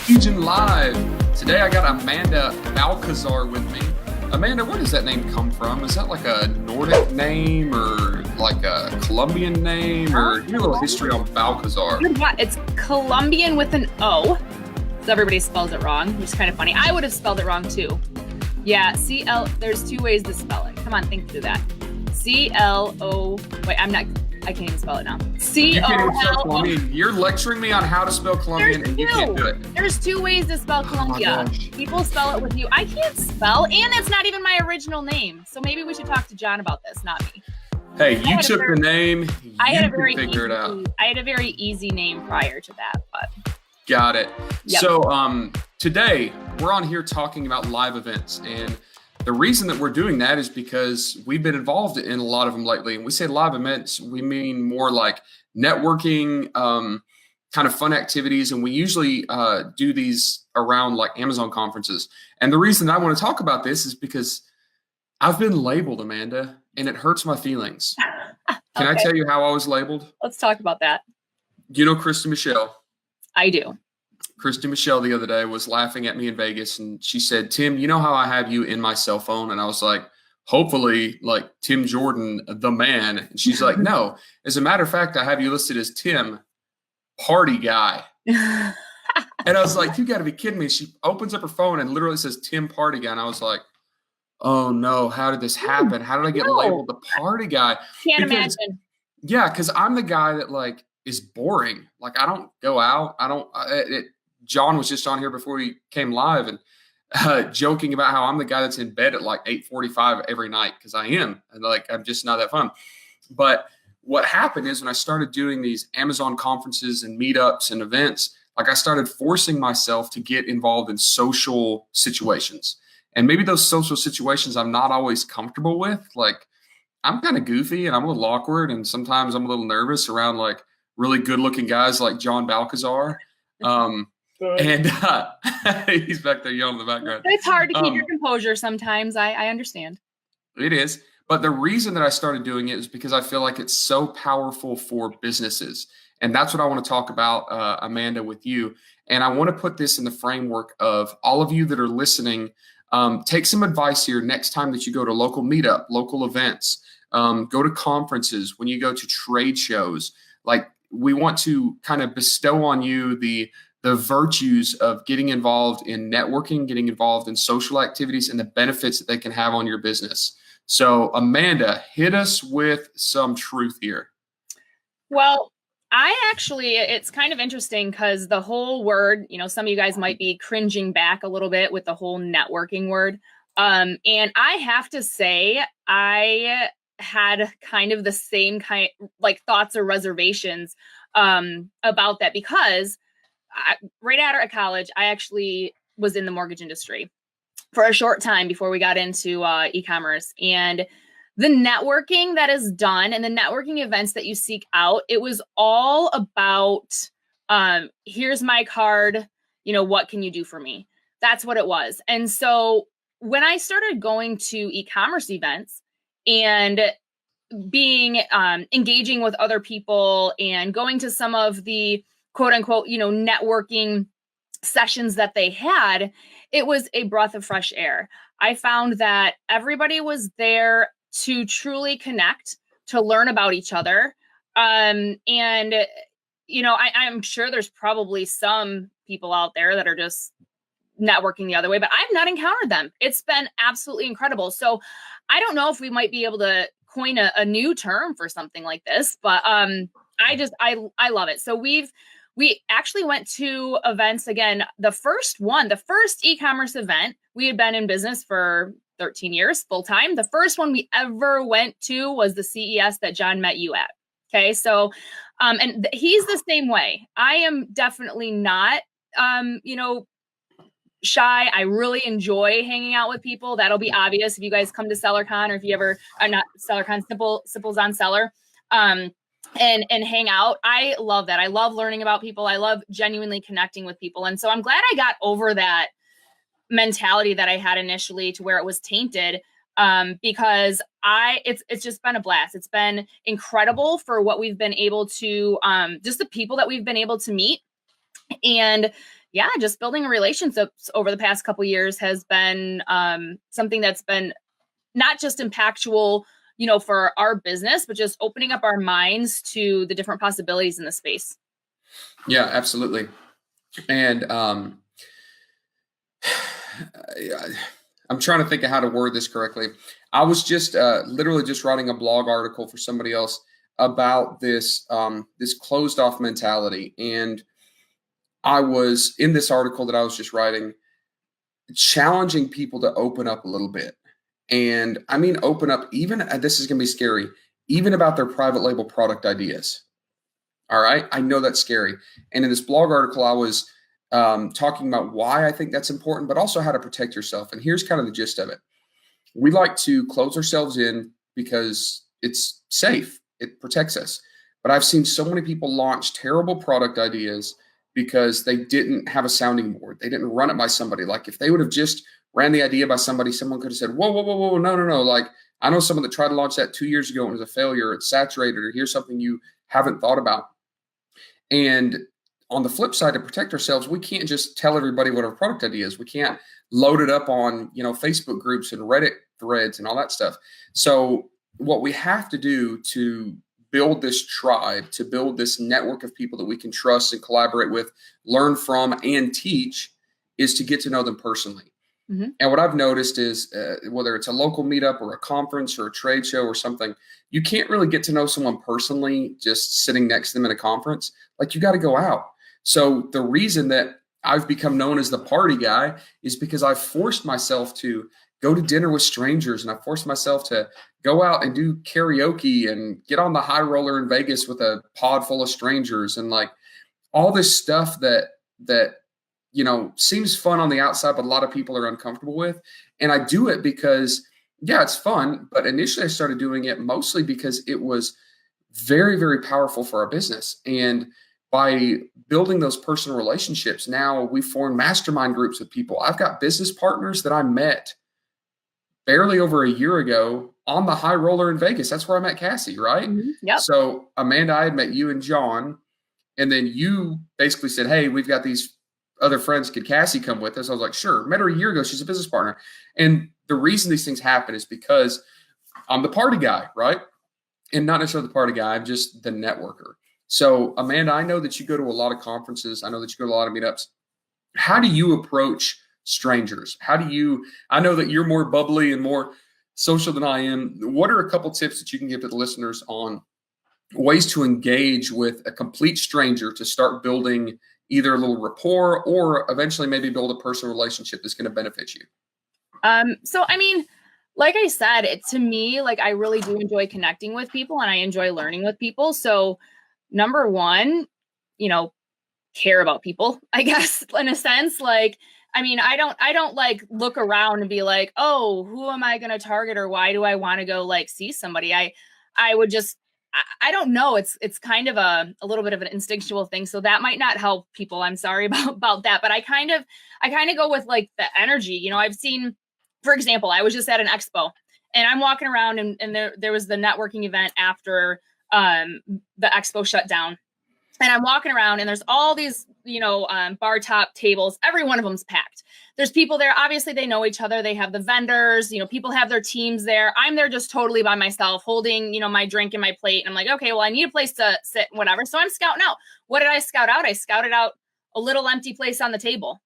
Fusion Live. Today I got Amanda Balcazar with me. Amanda, where does that name come from? Is that like a Nordic name or like a Colombian name? Or give me a little history on Balcazar. It's Colombian with an O. So everybody spells it wrong, which is kind of funny. I would have spelled it wrong too. Yeah, C-L, there's two ways to spell it. Come on, think through that. C-L-O, wait, I can't even spell it now. C-O-L-O. You're lecturing me on how to spell Colombian and you can't do it. There's two ways to spell Colombia. People spell it with you. I can't spell, and it's not even my original name. So maybe we should talk to John about this, not me. Hey, you took the name. I had a very easy name prior to that, but. Got it. Yep. So today we're on here talking about live events, and the reason that we're doing that is because we've been involved in a lot of them lately. And we say live events, we mean more like networking, kind of fun activities. And we usually do these around like Amazon conferences. And the reason I want to talk about this is because I've been labeled, Amanda, and it hurts my feelings. Can I tell you how I was labeled? Let's talk about that. You know Christy Michelle? I do. Christy Michelle the other day was laughing at me in Vegas, and she said, Tim, you know how I have you in my cell phone? And I was like, hopefully like Tim Jordan, the man. And she's like, no, as a matter of fact, I have you listed as Tim Party Guy. And I was like, you got to be kidding me. She opens up her phone and literally says Tim Party Guy. And I was like, oh no, how did this happen? How did I get labeled the Party Guy? Can't imagine. Yeah, because I'm the guy that like is boring. Like I don't go out. John was just on here before he came live and joking about how I'm the guy that's in bed at like 8:45 every night, because I am. And like, I'm just not that fun. But what happened is when I started doing these Amazon conferences and meetups and events, like I started forcing myself to get involved in social situations. And maybe those social situations I'm not always comfortable with. Like I'm kind of goofy and I'm a little awkward. And sometimes I'm a little nervous around like really good looking guys like John Balcazar. And he's back there yelling in the background. It's hard to keep your composure sometimes. I understand. It is. But the reason that I started doing it is because I feel like it's so powerful for businesses. And that's what I want to talk about, Amanda, with you. And I want to put this in the framework of all of you that are listening. Take some advice here next time that you go to local meetup, local events, go to conferences, when you go to trade shows. Like we want to kind of bestow on you the virtues of getting involved in networking, getting involved in social activities, and the benefits that they can have on your business. So, Amanda, hit us with some truth here. Well, it's kind of interesting because the whole word, some of you guys might be cringing back a little bit with the whole networking word. And I have to say, I had kind of the same thoughts or reservations about that, because right out of college, I actually was in the mortgage industry for a short time before we got into e-commerce. And the networking that is done and the networking events that you seek out, it was all about, here's my card, what can you do for me? That's what it was. And so when I started going to e-commerce events and being engaging with other people and going to some of the quote unquote, networking sessions that they had, it was a breath of fresh air. I found that everybody was there to truly connect, to learn about each other. I'm sure there's probably some people out there that are just networking the other way, but I've not encountered them. It's been absolutely incredible. So I don't know if we might be able to coin a new term for something like this, but I love it. So we actually went to events again. The first e-commerce event, we had been in business for 13 years full time. The first one we ever went to was the CES that John met you at. Okay. So, and he's the same way. I am definitely not, shy. I really enjoy hanging out with people. That'll be obvious if you guys come to SellerCon, or if you ever are not SellerCon, Simples on Seller. And hang out. I love that. I love learning about people. I love genuinely connecting with people. And so I'm glad I got over that mentality that I had initially, to where it was tainted, because it's just been a blast. It's been incredible for what we've been able to, just the people that we've been able to meet. And Yeah, just building relationships over the past couple years has been something that's been not just impactful, for our business, but just opening up our minds to the different possibilities in the space. Yeah, absolutely. And I'm trying to think of how to word this correctly. I was just literally just writing a blog article for somebody else about this closed off mentality, and I was in this article that I was just writing, challenging people to open up a little bit. And I mean, open up, even this is going to be scary, even about their private label product ideas. All right. I know that's scary. And in this blog article, I was talking about why I think that's important, but also how to protect yourself. And here's kind of the gist of it. We like to close ourselves in because it's safe, it protects us. But I've seen so many people launch terrible product ideas because they didn't have a sounding board. They didn't run it by somebody. Like if they would have just ran the idea by somebody, someone could have said, whoa, whoa, whoa, whoa, no, no, no. Like I know someone that tried to launch that 2 years ago and it was a failure. It's saturated, or here's something you haven't thought about. And on the flip side, to protect ourselves, we can't just tell everybody what our product idea is. We can't load it up on, Facebook groups and Reddit threads and all that stuff. So what we have to do to build this tribe, to build this network of people that we can trust and collaborate with, learn from, and teach, is to get to know them personally. Mm-hmm. And what I've noticed is whether it's a local meetup or a conference or a trade show or something, you can't really get to know someone personally just sitting next to them at a conference. Like you got to go out. So the reason that I've become known as the party guy is because I've forced myself to go to dinner with strangers, and I forced myself to go out and do karaoke and get on the high roller in Vegas with a pod full of strangers, and like all this stuff that seems fun on the outside, but a lot of people are uncomfortable with. And I do it because, yeah, it's fun. But initially I started doing it mostly because it was very, very powerful for our business. And by building those personal relationships, now we form mastermind groups with people. I've got business partners that I met barely over a year ago on the high roller in Vegas. That's where I met Cassie, right? Mm-hmm. Yep. So Amanda, I had met you and John, and then you basically said, hey, we've got these other friends. Could Cassie come with us? I was like, sure. Met her a year ago. She's a business partner. And the reason these things happen is because I'm the party guy, right? And not necessarily the party guy. I'm just the networker. So Amanda, I know that you go to a lot of conferences. I know that you go to a lot of meetups. How do you approach strangers? I know that you're more bubbly and more social than I am. What are a couple tips that you can give to the listeners on ways to engage with a complete stranger to start building either a little rapport or eventually maybe build a personal relationship that's going to benefit you? So, I mean, like I said, to me, like I really do enjoy connecting with people and I enjoy learning with people. So number one, care about people, I guess, in a sense. Like, I mean, I don't like look around and be like, oh, who am I going to target, or why do I want to go like see somebody? I would just, I don't know. It's kind of a little bit of an instinctual thing. So that might not help people. I'm sorry about that. But I kind of go with like the energy. I've seen, for example, I was just at an expo and I'm walking around and there was the networking event after the expo shut down. And I'm walking around and there's all these, bar top tables. Every one of them's packed. There's people there. Obviously, they know each other. They have the vendors. People have their teams there. I'm there just totally by myself, holding, my drink and my plate. And I'm like, okay, well, I need a place to sit, whatever. So I'm scouting out. What did I scout out? I scouted out a little empty place on the table.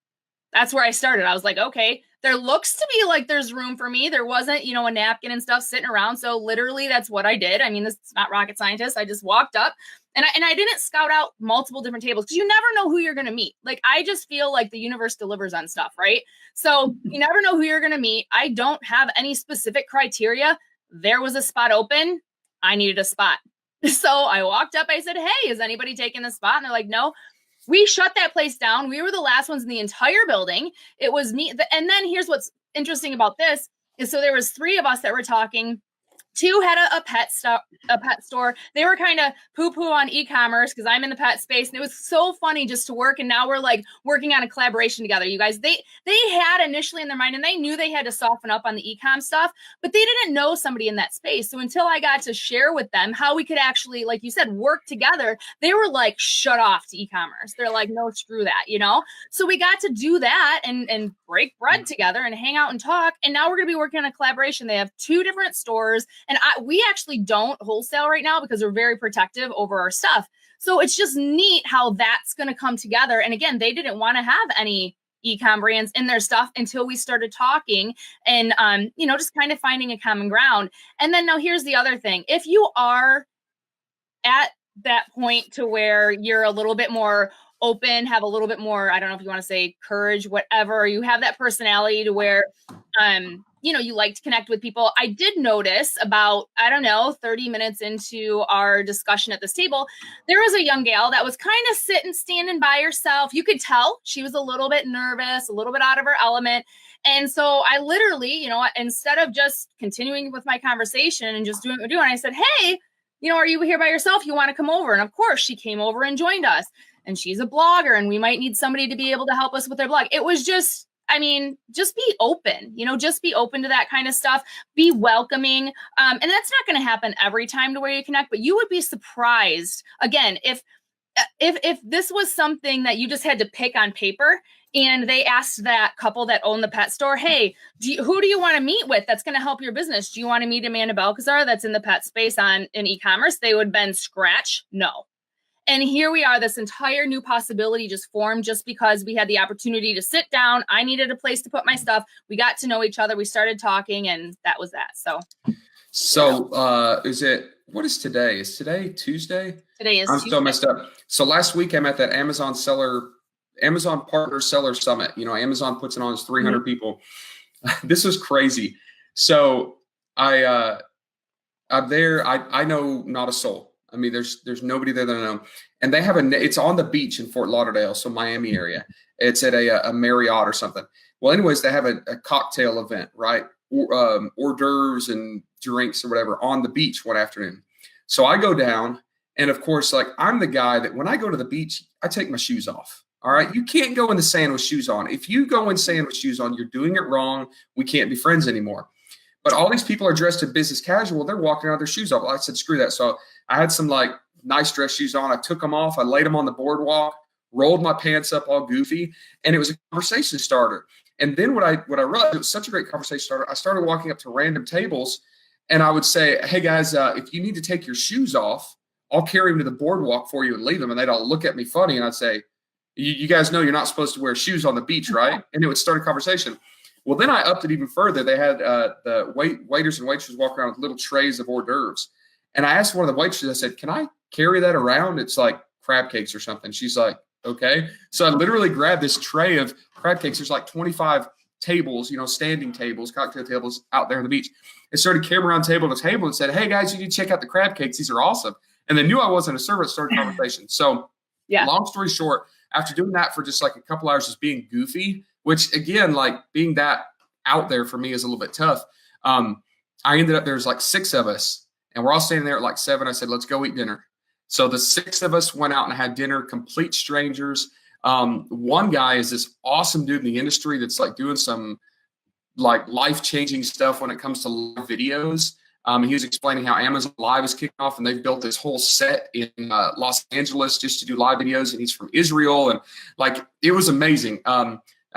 That's where I started. I was like, okay, there looks to be like there's room for me. There wasn't, a napkin and stuff sitting around. So literally that's what I did. I mean, this is not rocket scientist. I just walked up and I didn't scout out multiple different tables because you never know who you're going to meet. Like, I just feel like the universe delivers on stuff, right? So you never know who you're going to meet. I don't have any specific criteria. There was a spot open. I needed a spot. So I walked up. I said, hey, is anybody taking the spot? And they're like, no. We shut that place down. We were the last ones in the entire building. It was me. And then here's what's interesting about this is, so there was 3 of us that were talking. Two had a pet store. They were kind of poo-poo on e-commerce because I'm in the pet space, and it was so funny just to work. And now we're like working on a collaboration together. You guys, they had initially in their mind, and they knew they had to soften up on the e-com stuff, but they didn't know somebody in that space. So until I got to share with them how we could actually, like you said, work together, they were like shut off to e-commerce. They're like, no, screw that, you know. So we got to do that and break bread together and hang out and talk. And now we're going to be working on a collaboration. They have 2 different stores. And we actually don't wholesale right now because we're very protective over our stuff. So it's just neat how that's going to come together. And again, they didn't want to have any e-com brands in their stuff until we started talking and, just kind of finding a common ground. And then now here's the other thing. If you are at that point to where you're a little bit more open, have a little bit more, I don't know if you want to say courage, whatever, you have that personality to where, you like to connect with people. I did notice about, 30 minutes into our discussion at this table, there was a young gal that was kind of standing by herself. You could tell she was a little bit nervous, a little bit out of her element. And so I literally, instead of just continuing with my conversation and just doing what we're doing, I said, hey, are you here by yourself? You want to come over? And of course she came over and joined us. And she's a blogger, and we might need somebody to be able to help us with their blog. It was just, just be open, just be open to that kind of stuff, be welcoming. And that's not going to happen every time to where you connect, but you would be surprised again, if this was something that you just had to pick on paper and they asked that couple that owned the pet store, hey, who do you want to meet with that's going to help your business? Do you want to meet Amanda Balcazar that's in the pet space in e-commerce? They would been scratch. No. And here we are, this entire new possibility just formed just because we had the opportunity to sit down. I needed a place to put my stuff. We got to know each other. We started talking, and that was that. What is today? Is today Tuesday? Today is I'm Tuesday. still messed up. So last week I'm at that Amazon Partner Seller Summit. Amazon puts it on, it's 300 people. This was crazy. So I'm there. I know not a soul. There's nobody there that I know. And they have it's on the beach in Fort Lauderdale, so Miami area. It's at a Marriott or something. Well, anyways, they have a cocktail event, right? Hors d'oeuvres and drinks or whatever on the beach one afternoon. So I go down, and of course, like, I'm the guy that when I go to the beach, I take my shoes off. All right. You can't go in the sand with shoes on. If you go in sand with shoes on, you're doing it wrong. We can't be friends anymore. But all these people are dressed in business casual. They're walking around with their shoes off. I said, screw that. So I had some like nice dress shoes on. I took them off. I laid them on the boardwalk, rolled my pants up all goofy, and it was a conversation starter. And then what I realized, it was such a great conversation starter. I started walking up to random tables, and I would say, hey guys, if you need to take your shoes off, I'll carry them to the boardwalk for you and leave them. And they'd all look at me funny, and I'd say, you guys know you're not supposed to wear shoes on the beach, right? And it would start a conversation. Well, then I upped it even further. They had the waiters and waitresses walk around with little trays of hors d'oeuvres. And I asked one of the waitresses, I said, can I carry that around? It's like crab cakes or something. She's like, okay. So I literally grabbed this tray of crab cakes. There's like 25 tables, standing tables, cocktail tables out there on the beach. I started carrying around table to table and said, hey guys, you need to check out the crab cakes. These are awesome. And they knew I wasn't a server. It started a conversation. So long story short, after doing that for just like a couple hours, just being goofy, which again, like being that out there for me is a little bit tough. I ended up, there's like 6 of us, and we're all standing there at like 7. I said, let's go eat dinner. So the 6 of us went out and had dinner, complete strangers. One guy is this awesome dude in the industry that's like doing some like life-changing stuff when it comes to live videos. He was explaining how Amazon Live is kicking off, and they've built this whole set in Los Angeles just to do live videos, and he's from Israel, and like it was amazing.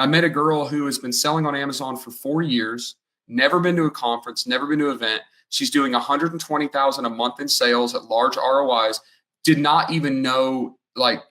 I met a girl who has been selling on Amazon for 4 years, never been to a conference, never been to an event. She's doing $120,000 a month in sales at large ROIs. Did not even know like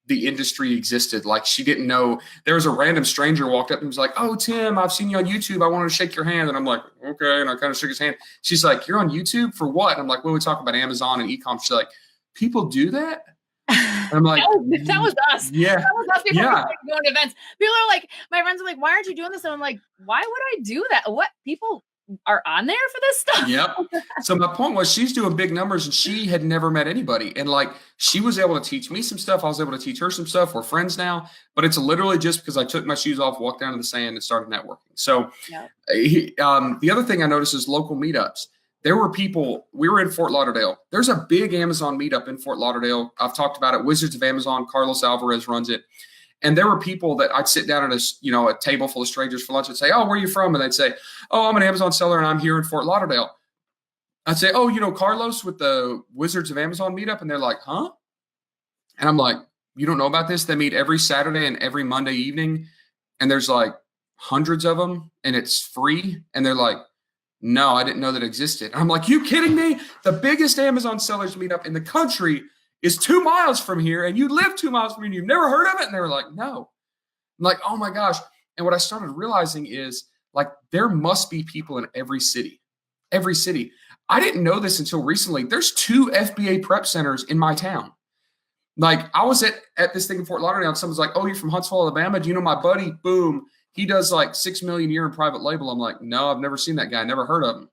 the industry existed. Like she didn't know. There was a random stranger walked up and was like, oh, Tim, I've seen you on YouTube. I want to shake your hand. And I'm like, okay. And I kind of shook his hand. She's like, you're on YouTube for what? And I'm like, well, we talk about Amazon and e-com. She's like, people do that? And I'm like, that was us. Yeah. That was us before we started going to events. People are like, my friends are like, why aren't you doing this? And I'm like, why would I do that? What people are on there for this stuff? Yep. So my point was she's doing big numbers and she had never met anybody. And like, she was able to teach me some stuff. I was able to teach her some stuff. We're friends now, but it's literally just because I took my shoes off, walked down to the sand and started networking. So the other thing I noticed is local meetups. there were people, we were in Fort Lauderdale. There's a big Amazon meetup in Fort Lauderdale. I've talked about it. Wizards of Amazon, Carlos Alvarez runs it. And there were people that I'd sit down at a table full of strangers for lunch and say, oh, where are you from? And they'd say, oh, I'm an Amazon seller and I'm here in Fort Lauderdale. I'd say, oh, Carlos with the Wizards of Amazon meetup? And they're like, huh? And I'm like, you don't know about this? They meet every Saturday and every Monday evening. And there's like hundreds of them and it's free. And they're like, no, I didn't know that existed. I'm like, you kidding me? The biggest Amazon sellers meetup in the country is 2 miles from here, and you live 2 miles from here, and you've never heard of it? And they were like, no. I'm like, oh my gosh. And what I started realizing is, like, there must be people in every city. Every city. I didn't know this until recently. There's 2 FBA prep centers in my town. Like, I was at this thing in Fort Lauderdale, and someone's like, oh, you're from Huntsville, Alabama? Do you know my buddy? Boom. He does like $6 million a year in private label. I'm like, no, I've never seen that guy. Never heard of him.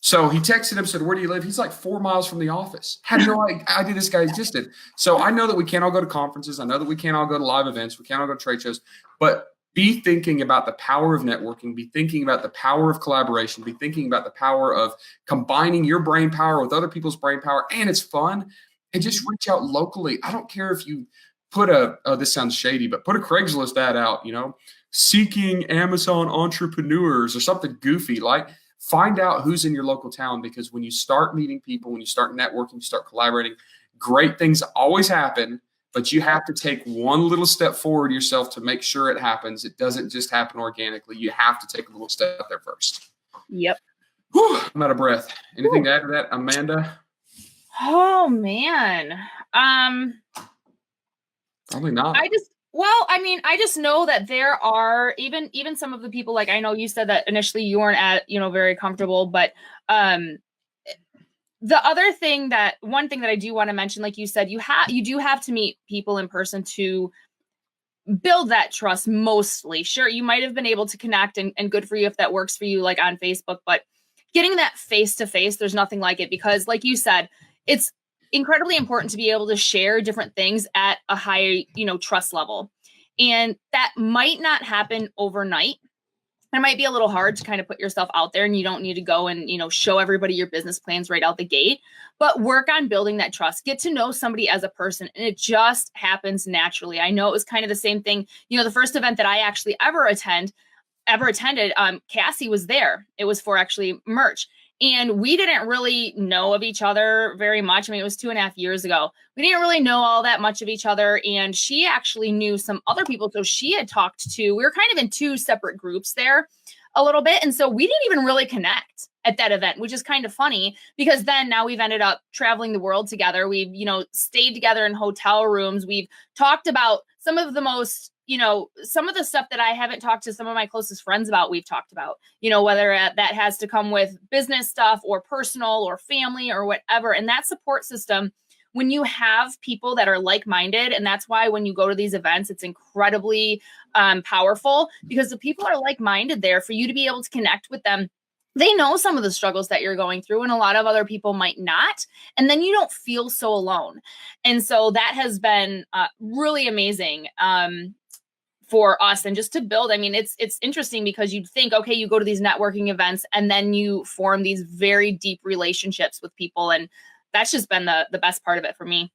So he texted him, said, where do you live? He's like 4 miles from the office. Had no idea this guy existed. So I know that we can't all go to conferences. I know that we can't all go to live events. We can't all go to trade shows. But be thinking about the power of networking. Be thinking about the power of collaboration. Be thinking about the power of combining your brain power with other people's brain power. And it's fun. And just reach out locally. I don't care if you put this sounds shady, but put a Craigslist ad out, seeking Amazon entrepreneurs or something goofy. Like, find out who's in your local town, because when you start meeting people, when you start networking, you start collaborating, great things always happen, but you have to take one little step forward yourself to make sure it happens. It doesn't just happen organically. You have to take a little step there first. Yep. Whew, I'm out of breath. Anything to add to that, Amanda? Oh, man. Probably not. I just know that there are even some of the people, like, I know you said that initially you weren't very comfortable, but one thing that I do want to mention, like you said, you do have to meet people in person to build that trust mostly. Sure, you might have been able to connect and good for you if that works for you, like on Facebook, but getting that face to face, there's nothing like it, because like you said, it's incredibly important to be able to share different things at a high, trust level. And that might not happen overnight. It might be a little hard to kind of put yourself out there, and you don't need to go and, show everybody your business plans right out the gate, but work on building that trust, get to know somebody as a person. And it just happens naturally. I know it was kind of the same thing. The first event that I actually ever attended, Cassie was there. It was for actually merch. And we didn't really know of each other very much. I mean, it was 2.5 years ago. We didn't really know all that much of each other. And she actually knew some other people. So she had talked to, we were kind of in 2 separate groups there a little bit. And so we didn't even really connect at that event, which is kind of funny, because then now we've ended up traveling the world together. We've, stayed together in hotel rooms. We've talked about some of the most, some of the stuff that I haven't talked to some of my closest friends about, we've talked about, whether that has to come with business stuff or personal or family or whatever. And that support system, when you have people that are like-minded, and that's why when you go to these events, it's incredibly powerful, because the people are like-minded there for you to be able to connect with them. They know some of the struggles that you're going through, and a lot of other people might not. And then you don't feel so alone. And so that has been really amazing for us. And just to build, I mean, it's interesting, because you'd think, okay, you go to these networking events and then you form these very deep relationships with people. And that's just been the best part of it for me.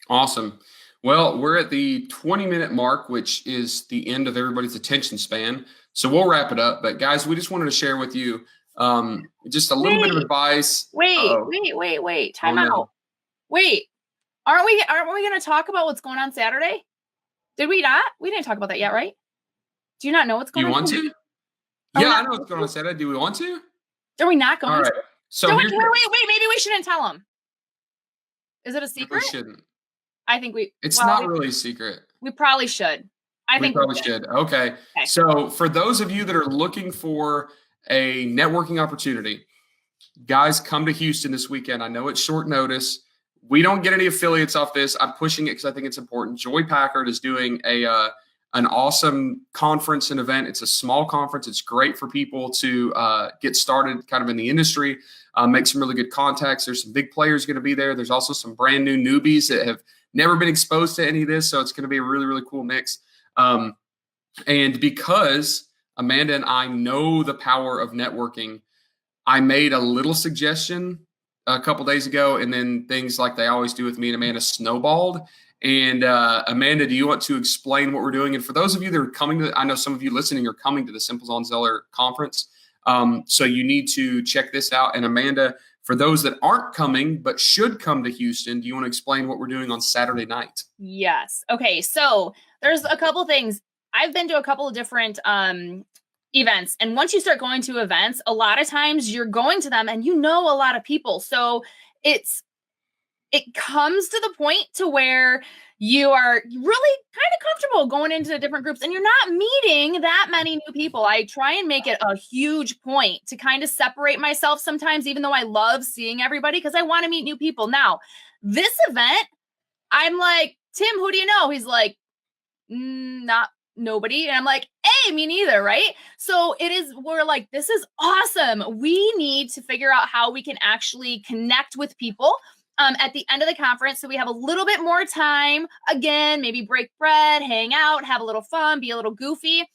Awesome. Well, we're at the 20-minute mark, which is the end of everybody's attention span. So we'll wrap it up. But guys, we just wanted to share with you just a little bit of advice. Wait. Time out. Wait, aren't we going to talk about what's going on Saturday? Did we not? We didn't talk about that yet, right? Do you not know what's going on? You want to? Yeah, I know what's going on Saturday. Do we want to? Are we not going to? All right. So wait. Maybe we shouldn't tell them. Is it a secret? We shouldn't. I think It's not really a secret. We probably should. I think we probably should. Okay. So for those of you that are looking for a networking opportunity, guys, come to Houston this weekend. I know it's short notice. We don't get any affiliates off this. I'm pushing it because I think it's important. Joy Packard is doing an awesome conference and event. It's a small conference. It's great for people to get started kind of in the industry, make some really good contacts. There's some big players going to be there. There's also some brand new newbies that have never been exposed to any of this. So it's going to be a really, really cool mix. And because Amanda and I know the power of networking. I made a little suggestion a couple days ago, and then things like they always do with me and Amanda snowballed. And Amanda, do you want to explain what we're doing? And for those of you that are coming to, I know some of you listening are coming to the Simple on Zeller conference. So you need to check this out. And Amanda, for those that aren't coming but should come to Houston, do you want to explain what we're doing on Saturday night? Yes. Okay. So there's a couple things. I've been to a couple of different events. And once you start going to events, a lot of times you're going to them and you know a lot of people. So it comes to the point to where you are really kind of comfortable going into the different groups and you're not meeting that many new people. I try and make it a huge point to kind of separate myself sometimes, even though I love seeing everybody, because I want to meet new people. Now, this event, I'm like, Tim, who do you know? He's like, not nobody. And I'm like, hey, me neither, right? So we're like, this is awesome. We need to figure out how we can actually connect with people at the end of the conference. So we have a little bit more time, again, maybe break bread, hang out, have a little fun, be a little goofy.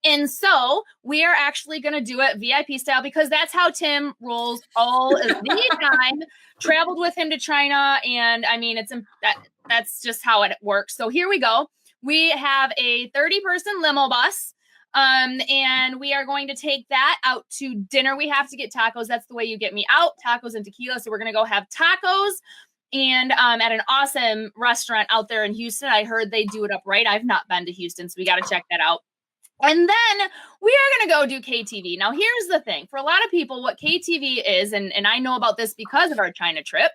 And so we are actually going to do it VIP style because that's how Tim rolls all of the time. Traveled with him to China. And I mean, that's just how it works. So here we go. We have a 30-person limo bus. And we are going to take that out to dinner. We have to get tacos. That's the way you get me out, tacos and tequila. So we're going to go have tacos and at an awesome restaurant out there in Houston. I heard they do it up right. I've not been to Houston, so we got to check that out. And then we are going to go do KTV. Now, here's the thing. For a lot of people, what KTV is, and I know about this because of our China trip,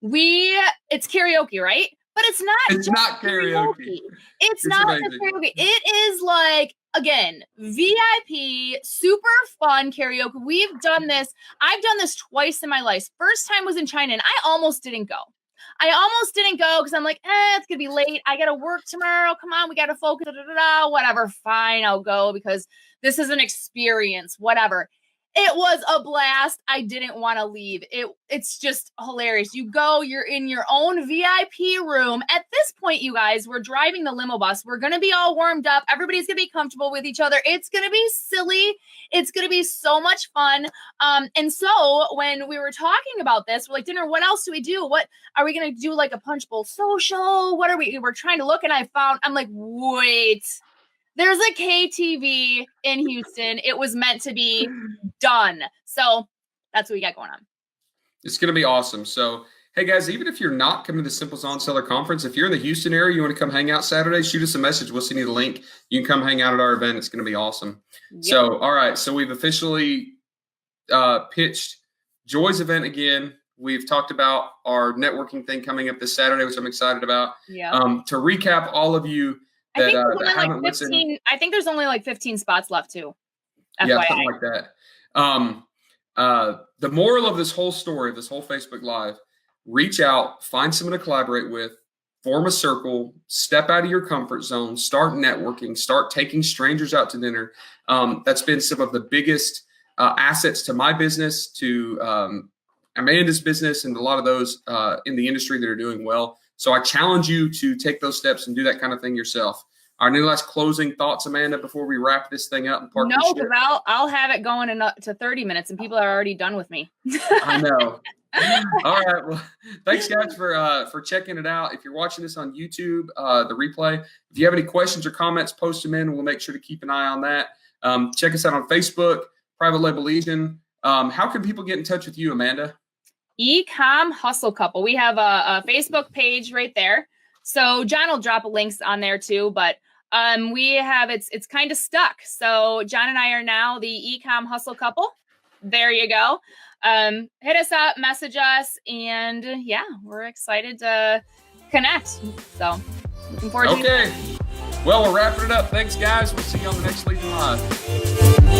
it's karaoke, right? But it's not karaoke. It's not just karaoke. It is like, again, VIP, super fun karaoke. We've done this. I've done this twice in my life. First time was in China, and I almost didn't go. Because I'm like, it's going to be late. I got to work tomorrow. Come on, we got to focus. Whatever. Fine, I'll go because this is an experience. Whatever. It was a blast. I didn't want to leave. It's just hilarious. You go, you're in your own VIP room. At this point, you guys, we're driving the limo bus. We're going to be all warmed up. Everybody's going to be comfortable with each other. It's going to be silly. It's going to be so much fun. And so when we were talking about this, we're like, dinner, what else do we do? What are we going to do? Like a punch bowl social? What are we're trying to look, and I'm like, wait. There's a KTV in Houston. It was meant to be done. So that's what we got going on. It's going to be awesome. So, hey, guys, even if you're not coming to the Simple on Seller Conference, if you're in the Houston area, you want to come hang out Saturday, shoot us a message. We'll send you the link. You can come hang out at our event. It's going to be awesome. Yep. So, all right. So we've officially pitched Joy's event again. We've talked about our networking thing coming up this Saturday, which I'm excited about. Yeah. To recap, all of you that haven't listened. I think there's only like 15 spots left too. FYI. Yeah, something like that. The moral of this whole story, of this whole Facebook Live, reach out, find someone to collaborate with, form a circle, step out of your comfort zone, start networking, start taking strangers out to dinner. That's been some of the biggest assets to my business, to Amanda's business, and a lot of those in the industry that are doing well. So I challenge you to take those steps and do that kind of thing yourself. Our new last closing thoughts, Amanda, before we wrap this thing up and park No, because I'll have it going to 30 minutes and people are already done with me. I know. All right. Well, thanks guys for checking it out. If you're watching this on YouTube, the replay, if you have any questions or comments, post them in. We'll make sure to keep an eye on that. Check us out on Facebook, Private Label Legion. How can people get in touch with you, Amanda? Ecom Hustle Couple. We have a Facebook page right there. So John will drop links on there too, but we have it's kind of stuck. So John and I are now the Ecom Hustle Couple. There you go. Hit us up, message us, and yeah, we're excited to connect. So looking forward to it. Okay. Well, we're wrapping it up. Thanks, guys. We'll see you on the next Legion Live.